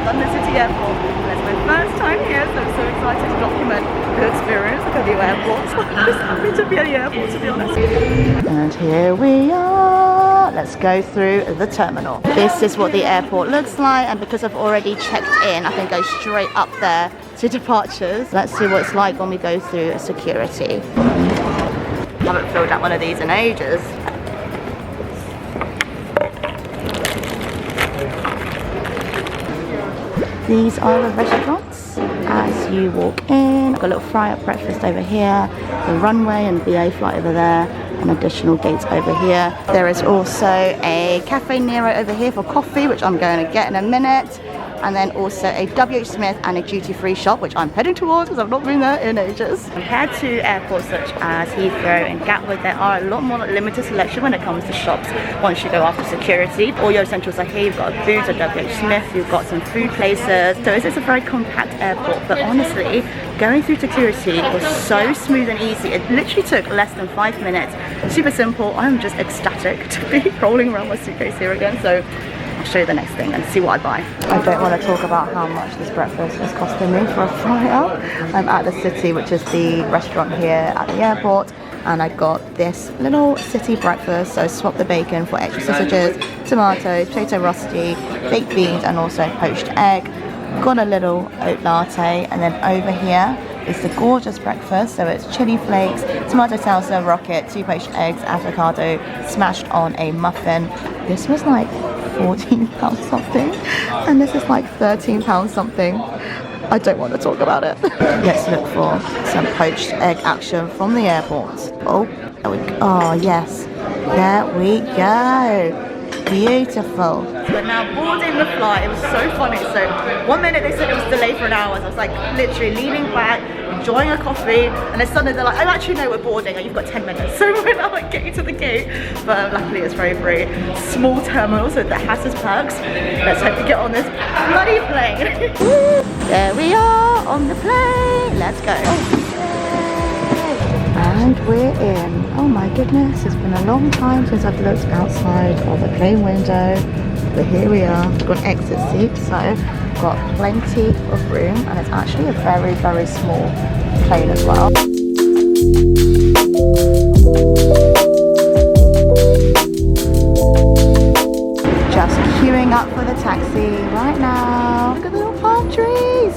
London City Airport. And it's my first time here, so I'm so excited to document the experience of a new airport. I'm just happy to be at the airport, to be honest. And here we are. Let's go through the terminal. This is what the airport looks like, and because I've already checked in, I can go straight up there to departures. Let's see what it's like when we go through security. I haven't filled out one of these in ages. These are the restaurants as you walk in. I've got a little fry-up breakfast over here, the runway and BA flight over there, and additional gates over here. There is also a Cafe Nero over here for coffee, which I'm going to get in a minute. And then also a WH Smith and a duty-free shop, which I'm heading towards because I've not been there in ages. Compared to airports such as Heathrow and Gatwick, there are a lot more limited selection when it comes to shops once you go after security. All your essentials are here. You've got a Boots, a WH Smith, you've got some food places. So it's a very compact airport, but honestly, going through security was so smooth and easy. It literally took less than 5 minutes. Super simple. I'm just ecstatic to be rolling around my suitcase here again. So I'll show you the next thing and see what I buy. I don't want to talk about how much this breakfast is costing me for a fly-up. I'm at the City, which is the restaurant here at the airport, and I got this little City breakfast. So swap the bacon for extra sausages, tomatoes, potato rusty, baked beans, and also poached egg. Got a little oat latte, and then over here is the gorgeous breakfast. So it's chili flakes, tomato salsa, rocket, 2 poached eggs, avocado smashed on a muffin. This was like £14 something, and this is like £13 something. I don't want to talk about it. Let's look for some poached egg action from the airport. Oh, yes, there we go. Beautiful. We're now boarding the flight. It was so funny. So 1 minute they said it was delayed for an hour. So I was like literally leaning back, enjoying a coffee, and then suddenly they're like, oh, actually no, we're boarding and you've got 10 minutes. So we're now like getting to the gate, but luckily it's very small terminal, so that has its perks. Let's hope we get on this bloody plane. There we are on the plane. Let's go. And we're in. Oh my goodness, it's been a long time since I've looked outside of the plane window, but here we are. We've got an exit seat, so we've got plenty of room, and it's actually a very small plane as well. Just queuing up for the taxi right now. Look at the little palm trees.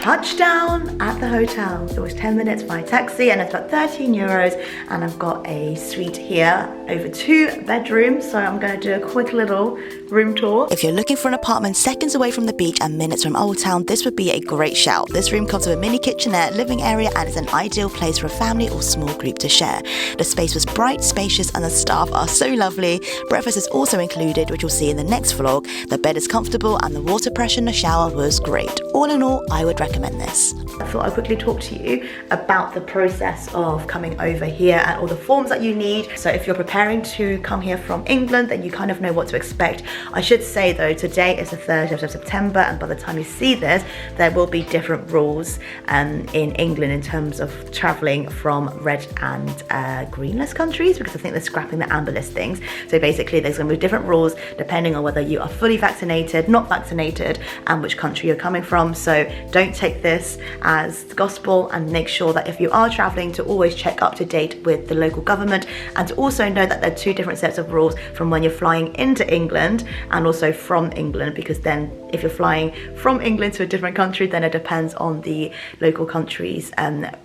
Touchdown at the hotel. It was 10 minutes by taxi, and it's about €13, and I've got a suite here over 2 bedrooms, so I'm going to do a quick little room tour. If you're looking for an apartment seconds away from the beach and minutes from Old Town, this would be a great shout. This room comes with a mini kitchenette, living area, and is an ideal place for a family or small group to share. The space was bright, spacious, and the staff are so lovely. Breakfast is also included, which you'll see in the next vlog. The bed is comfortable and the water pressure in the shower was great. All in all, I would recommend this. I thought I'd quickly talk to you about the process of coming over here and all the forms that you need. So if you're preparing to come here from England, then you kind of know what to expect. I should say though, today is the 30th of September, and by the time you see this, there will be different rules in England in terms of traveling from red and green list countries, because I think they're scrapping the amber list things. So basically there's going to be different rules depending on whether you are fully vaccinated, not vaccinated, and which country you're coming from. So don't take this as gospel, and make sure that if you are traveling to always check up to date with the local government, and to also know that there are 2 different sets of rules from when you're flying into England and also from England, because then if you're flying from England to a different country, then it depends on the local country's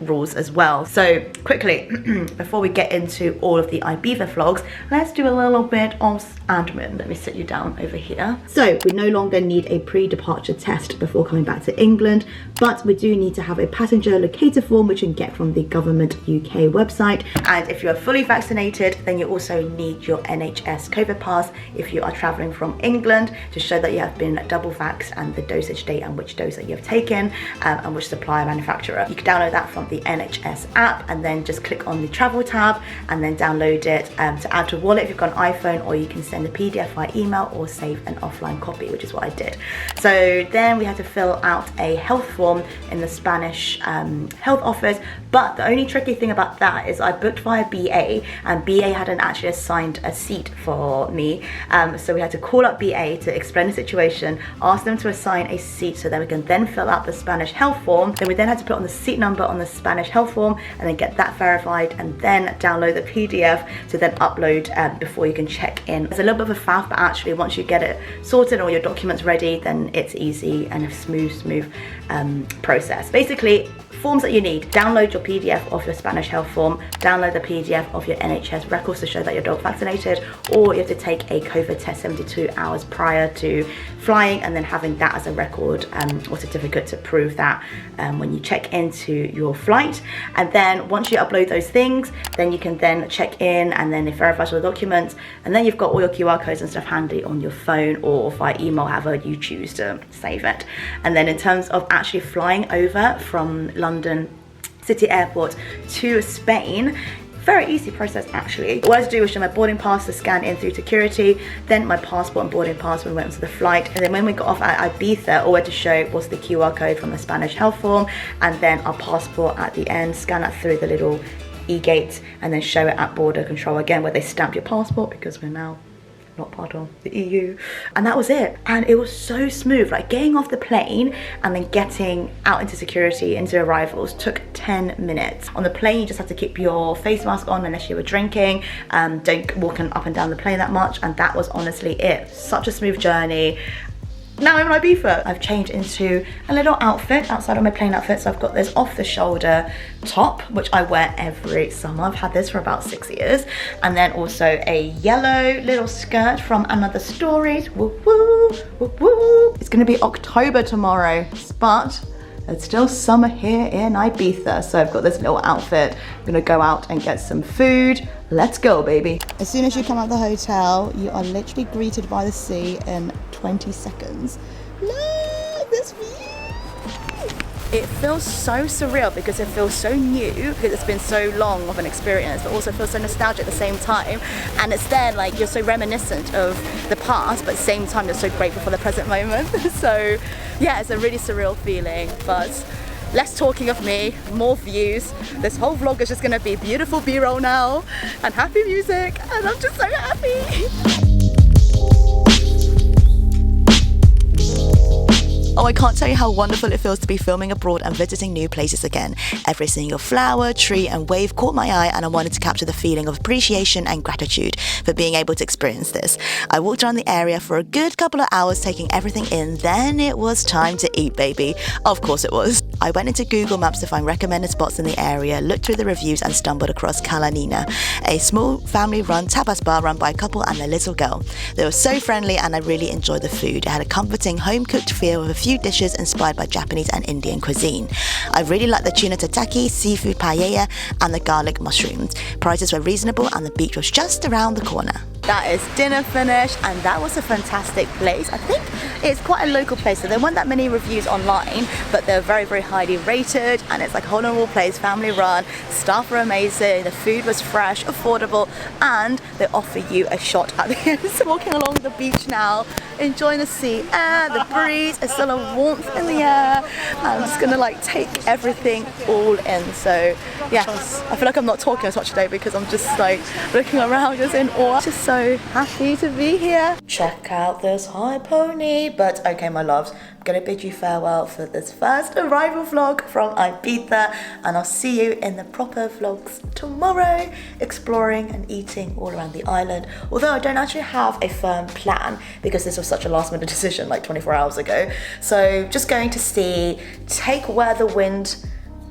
rules as well. So quickly, before we get into all of the Ibiza vlogs, let's do a little bit of admin. Let me sit you down over here. So we no longer need a pre-departure test before coming back to England, but we do need to have a passenger locator form, which you can get from the Government UK website. And if you are fully vaccinated, then you also need your NHS COVID pass if you are traveling from England, to show that you have been double vaxxed and the dosage date and which dose that you have taken, and which supplier manufacturer. You can download that from the NHS app, and then just click on the travel tab and then download it to add to wallet if you've got an iPhone, or you can send a PDF via email or save an offline copy, which is what I did. So then we had to fill out a health form in the Spanish health office, but the only tricky thing about that is I booked via BA, and BA hadn't actually assigned a seat for me, so we had to call up BA to explain the situation, ask them to assign a seat so that we can then fill out the Spanish health form. Then we then had to put on the seat number on the Spanish health form and then get that verified and then download the PDF to then upload before you can check in. It's a little bit of a faff, but actually once you get it sorted, all your documents ready, then it's easy and a smooth process. Basically, forms that you need: download your PDF of your Spanish health form, download the PDF of your NHS records to show that your dog vaccinated, or you have to take a COVID test 72 hours prior to flying and then having that as a record or certificate to prove that when you check into your flight. And then once you upload those things, then you can then check in and then it verifies all the documents, and then you've got all your QR codes and stuff handy on your phone or via email, however you choose to save it. And then in terms of actually flying over from London City Airport to Spain, very easy process actually. What I had to do was show my boarding pass to scan in through security, then my passport and boarding pass when we went onto the flight, and then when we got off at Ibiza, all we had to show was the QR code from the Spanish health form and then our passport at the end, scan that through the little e-gate and then show it at border control again where they stamp your passport because we're now not part of the EU. And that was it. And it was so smooth, like getting off the plane and then getting out into security, into arrivals took 10 minutes. On the plane, you just have to keep your face mask on unless you were drinking. Don't walk up and down the plane that much. And that was honestly it. Such a smooth journey. Now I'm in Ibiza. I've changed into a little outfit outside of my plain outfit. So I've got this off the shoulder top, which I wear every summer. I've had this for about 6 years. And then also a yellow little skirt from Another Stories. Woo woo, woo woo. It's gonna be October tomorrow, but it's still summer here in Ibiza. So I've got this little outfit. I'm gonna go out and get some food. Let's go, baby. As soon as you come out of the hotel, you are literally greeted by the sea in 20 seconds. Look, this view. It feels so surreal because it feels so new, because it's been so long of an experience, but also feels so nostalgic at the same time. And it's then like you're so reminiscent of the past, but at the same time you're so grateful for the present moment. So yeah, it's a really surreal feeling. But less talking of me, more views. This whole vlog is just gonna be beautiful B-roll now and happy music, and I'm just so happy. Oh, I can't tell you how wonderful it feels to be filming abroad and visiting new places again. Every single flower, tree and wave caught my eye, and I wanted to capture the feeling of appreciation and gratitude for being able to experience this. I walked around the area for a good couple of hours taking everything in, then it was time to eat, baby. Of course it was. I went into Google Maps to find recommended spots in the area, looked through the reviews and stumbled across Cala Nina, a small family-run tapas bar run by a couple and their little girl. They were so friendly and I really enjoyed the food. It had a comforting home-cooked feel with a few dishes inspired by Japanese and Indian cuisine. I really liked the tuna tataki, seafood paella and the garlic mushrooms. Prices were reasonable and the beach was just around the corner. That is dinner finished, and that was a fantastic place. I think it's quite a local place, so there weren't that many reviews online, but they're very, very highly rated, and it's like a whole place, family run, staff are amazing, the food was fresh, affordable, and they offer you a shot at the end. So walking along the beach now, enjoying the sea air, the breeze, it's still a warmth in the air. I'm just gonna like take everything all in. So yes, I feel like I'm not talking as much today because I'm just like looking around, just in awe. Just so happy to be here. Check out this high pony. But okay, my loves, I'm gonna bid you farewell for this first arrival vlog from Ibiza, and I'll see you in the proper vlogs tomorrow, exploring and eating all around the island. Although I don't actually have a firm plan because this was such a last minute decision like 24 hours ago. So just going to see, take where the wind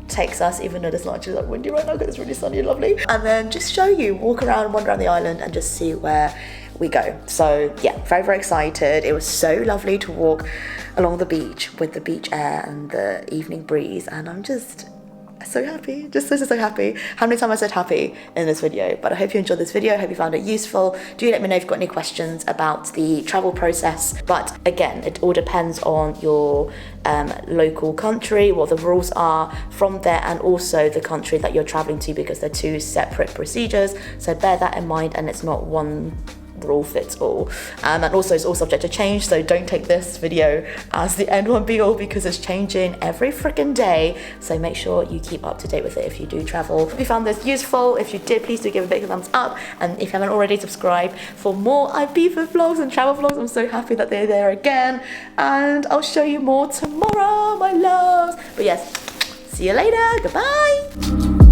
takes us, even though it's not actually like windy right now because it's really sunny and lovely, and then just show you, walk around, wander around the island and just see where we go. So yeah, very, very excited. It was so lovely to walk along the beach with the beach air and the evening breeze, and I'm just so happy, just so happy. How many times I said happy in this video? But I hope you enjoyed this video. I hope you found it useful. Do let me know if you've got any questions about the travel process. But again, it all depends on your local country, what the rules are from there, and also the country that you're traveling to, because they're two separate procedures. So bear that in mind, and it's not one rule fits all. And also it's all subject to change, so don't take this video as the end one be all, because it's changing every freaking day. So make sure you keep up to date with it if you do travel. If you found this useful, if you did, please do give a big thumbs up. And if you haven't already, subscribe for more Ibiza vlogs and travel vlogs. I'm so happy that they're there again. And I'll show you more tomorrow, my loves. But yes, see you later. Goodbye.